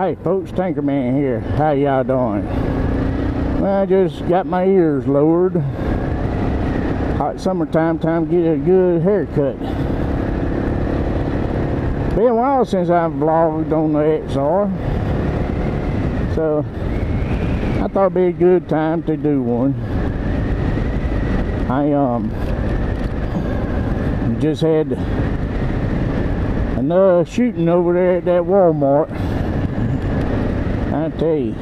Hey folks, Tankerman here. How y'all doing? Well, I just got my ears lowered. Hot summertime, time to get a good haircut. Been a while since I've vlogged on the XR, so I thought it'd be a good time to do one. I just had another shooting over there at that Walmart. I tell you,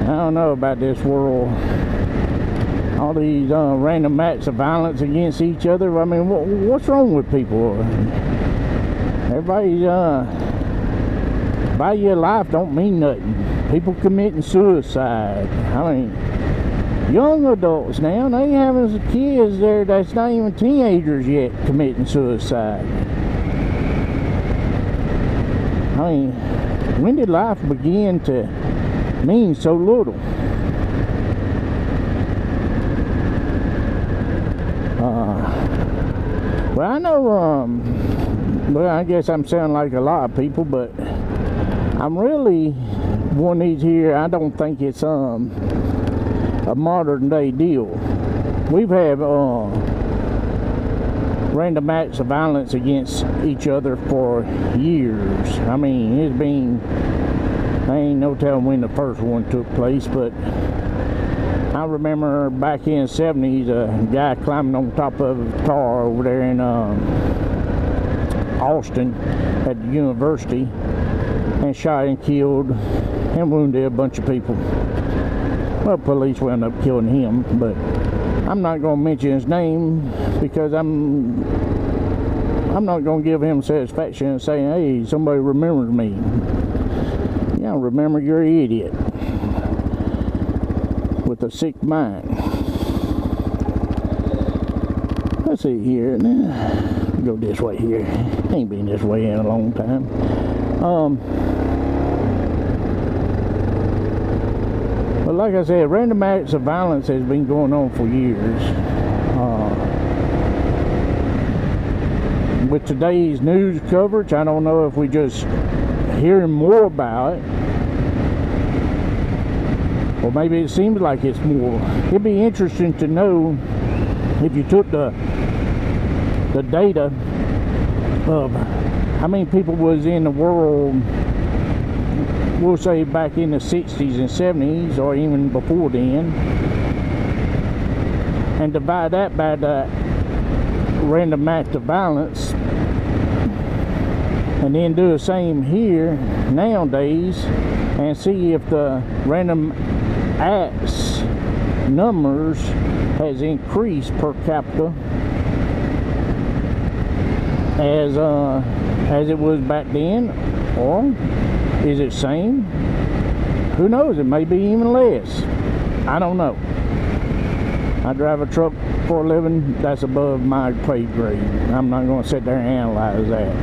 I don't know about this world. All these random acts of violence against each other. I mean, what's wrong with people? Everybody's by your life don't mean nothing. People committing suicide. I mean, young adults now, they having kids there that's not even teenagers yet committing suicide. I mean, when did life begin to mean so little? Well, I know, well, I guess I'm sounding like a lot of people, but I'm really one of these here. I don't think it's a modern day deal. We've had random acts of violence against each other for years. I mean, it's been, I ain't no telling when the first one took place, but I remember back in the 70s, a guy climbing on top of a car over there in Austin at the university and shot and killed and wounded a bunch of people. Well, police wound up killing him, but I'm not going to mention his name because I'm not going to give him satisfaction and saying, hey, somebody remembers me. You don't remember, you're an idiot with a sick mind. Let's see here. Go this way here. Ain't been this way in a long time. But like I said, random acts of violence has been going on for years. With today's news coverage, I don't know if we just hearing more about it, or maybe it seems like it's more. It'd be interesting to know if you took the data of how many people was in the world, we'll say back in the 60s and 70s, or even before then, and divide that by the random act of violence, and then do the same here nowadays and see if the random acts numbers has increased per capita as it was back then, or is it same? Who knows? It may be even less. I don't know. I drive a truck for a living. That's above my pay grade. I'm not going to sit there and analyze that.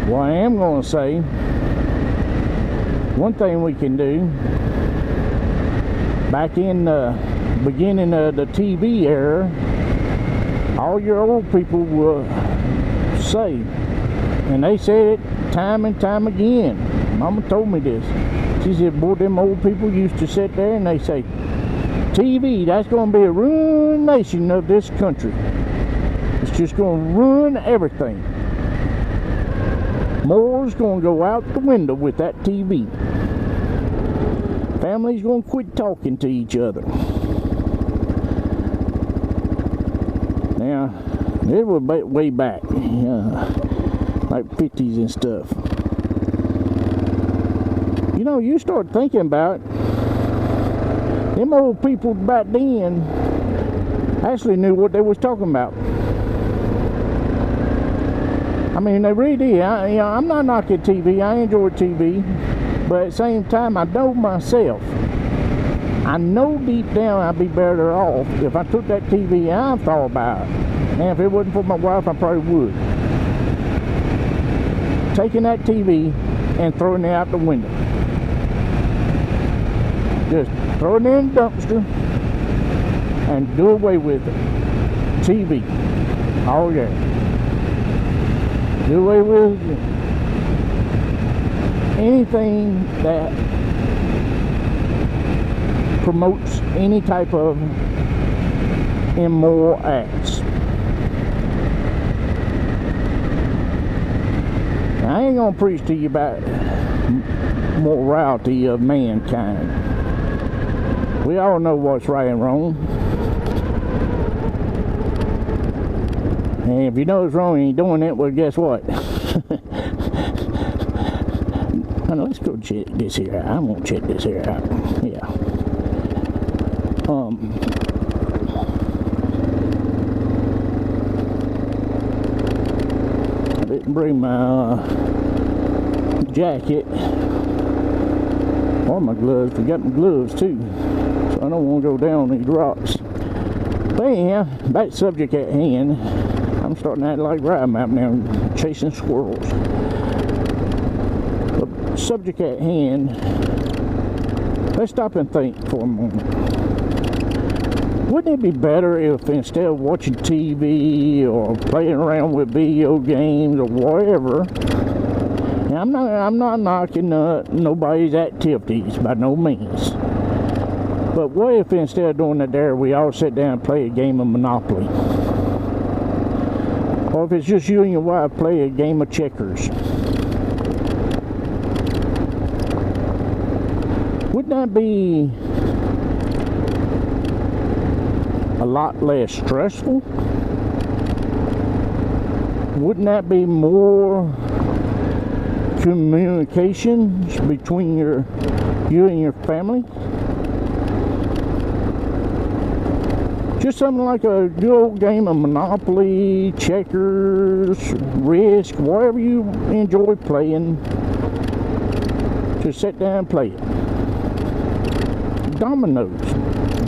Well, I am going to say one thing we can do. Back in the beginning of the TV era, all your old people will say, and they said it time and time again. Mama told me this. She said, boy, them old people used to sit there and they say, TV, that's going to be a ruination of this country. It's just going to ruin everything. More's going to go out the window with that TV. Family's going to quit talking to each other. Now, it was way back, like 50s and stuff. You know, you start thinking about it, them old people back then actually knew what they was talking about. I mean, they really did. I'm not knocking TV. I enjoy TV. But at the same time, I know myself. I know deep down I'd be better off if I took that TV and I thought about it. And if it wasn't for my wife, I probably would. Taking that TV and throwing it out the window. Just throw it in the dumpster and do away with it. TV. Oh yeah. Do away with it. anything that promotes any type of immoral acts. Now, I ain't gonna preach to you about morality of mankind. We all know what's right and wrong. And if you know it's wrong and you're doing it, well, guess what? Let's go check this here out. I'm gonna check this here out. Yeah. I didn't bring my jacket or my gloves. Forgot my gloves too, so I don't want to go down these rocks. But anyhow, back to subject at hand. I'm starting to act like Ride Map now, chasing squirrels. The subject at hand, let's stop and think for a moment. Wouldn't it be better if instead of watching TV or playing around with video games or whatever, and I'm not knocking nobody's activities by no means, but what if instead of doing that there, we all sit down and play a game of Monopoly? Or if it's just you and your wife, play a game of checkers. Wouldn't that be a lot less stressful? Wouldn't that be more communications between you and your family? Just something like a good old game of Monopoly, checkers, Risk, whatever you enjoy playing. Just sit down and play it. Dominoes.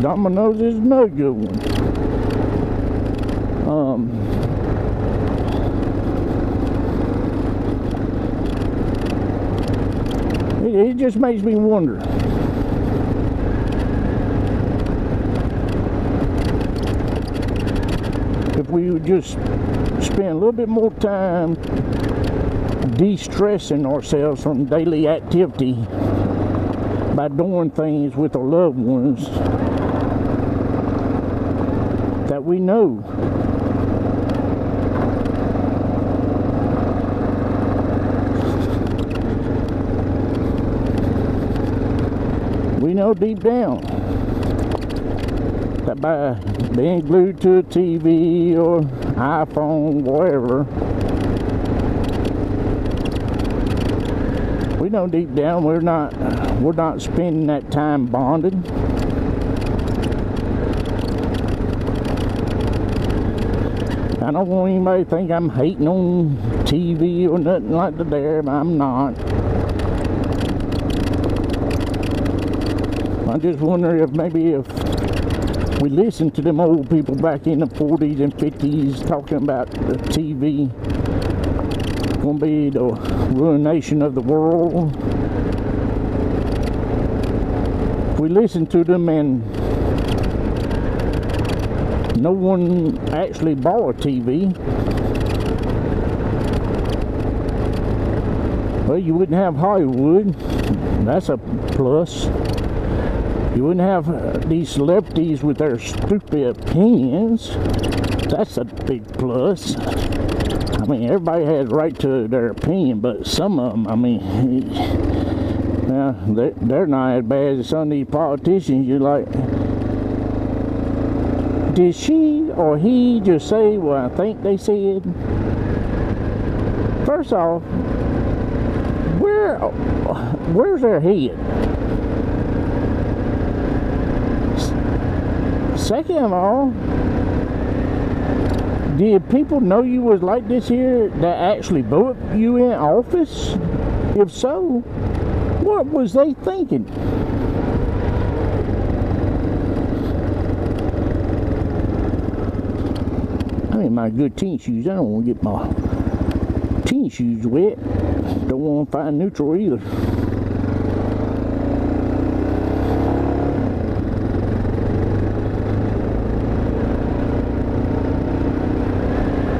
Dominoes is another good one. It just makes me wonder. If we would just spend a little bit more time de-stressing ourselves from daily activity by doing things with our loved ones that we know deep down that by being glued to a TV or iPhone, whatever, we know deep down we're not spending that time bonded. I don't want anybody to think I'm hating on TV or nothing like that there, but I'm not. I just wonder if maybe if we listen to them old people back in the 40s and 50s talking about the TV going to be the ruination of the world. If we listen to them and no one actually bought a TV, well, you wouldn't have Hollywood. That's a plus. You wouldn't have these celebrities with their stupid opinions. That's a big plus. I mean, everybody has a right to their opinion, but some of them, I mean, they're not as bad as some of these politicians. You're like, did she or he just say what I think they said? First off, where's their head? Second of all, did people know you was like this here that actually voted you in office? If so, what was they thinking? I mean, my good team shoes, I don't want to get my team shoes wet. Don't want to find neutral either.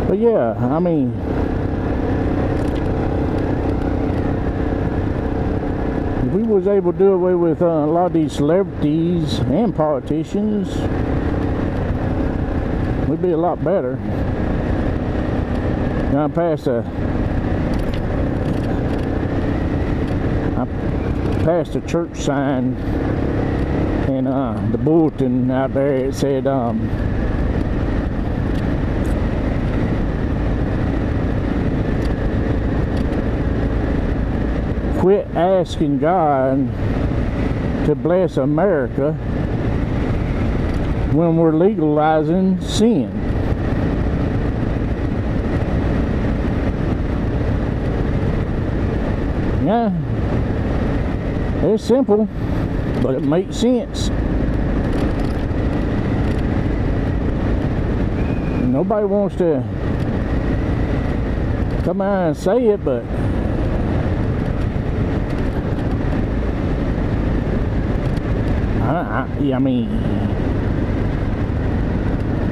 But yeah, I mean, was able to do away with a lot of these celebrities and politicians, we'd be a lot better. Now I passed a church sign, and the bulletin out there, it said quit asking God to bless America when we're legalizing sin. Yeah, it's simple, but it makes sense. Nobody wants to come out and say it, but I mean,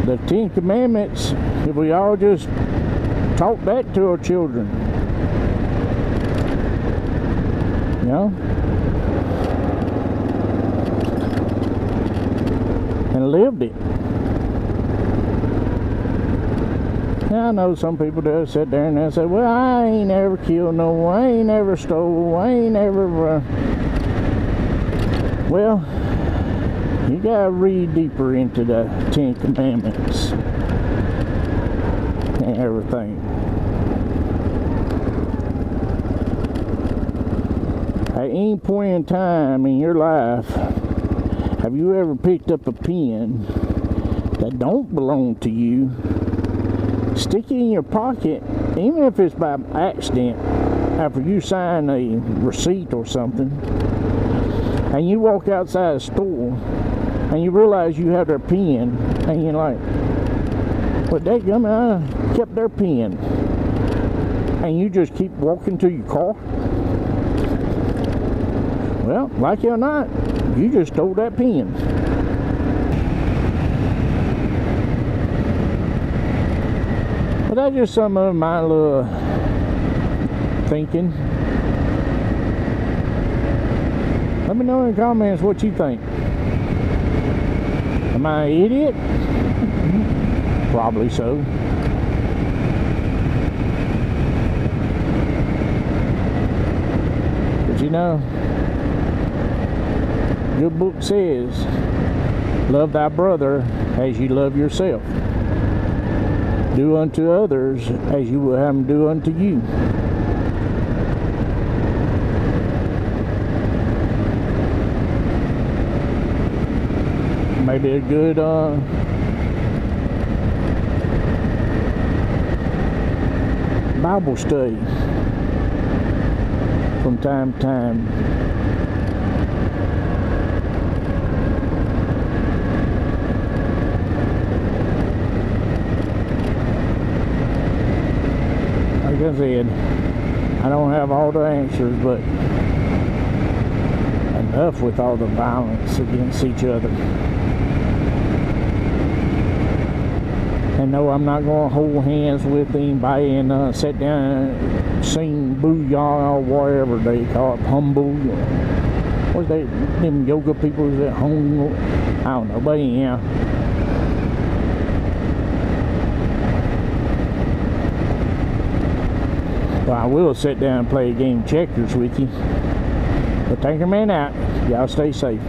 the 10 Commandments, if we all just taught that to our children, you know, and lived it. Now, I know some people do sit there and they say, well, I ain't never killed no one, I ain't never stole, I ain't never, well, you gotta read deeper into the 10 Commandments and everything. At any point in time in your life, have you ever picked up a pen that don't belong to you, stick it in your pocket, even if it's by accident, after you sign a receipt or something, and you walk outside a store, and you realize you have their pen, and you're like, well, dadgummit, I kept their pen. And you just keep walking to your car. Well, like it or not, you just stole that pen. But that's just some of my little thinking. Let me know in the comments what you think. Am I an idiot? Probably so. But you know, your book says, love thy brother as you love yourself. Do unto others as you will have them do unto you. Maybe a good Bible study from time to time. Like I said, I don't have all the answers, but enough with all the violence against each other. And no, I'm not going to hold hands with anybody and sit down and sing booyah or whatever they call it, humble. What's they, them yoga people at home? I don't know, but anyhow. Well, I will sit down and play a game of checkers with you. But take your man out. Y'all stay safe.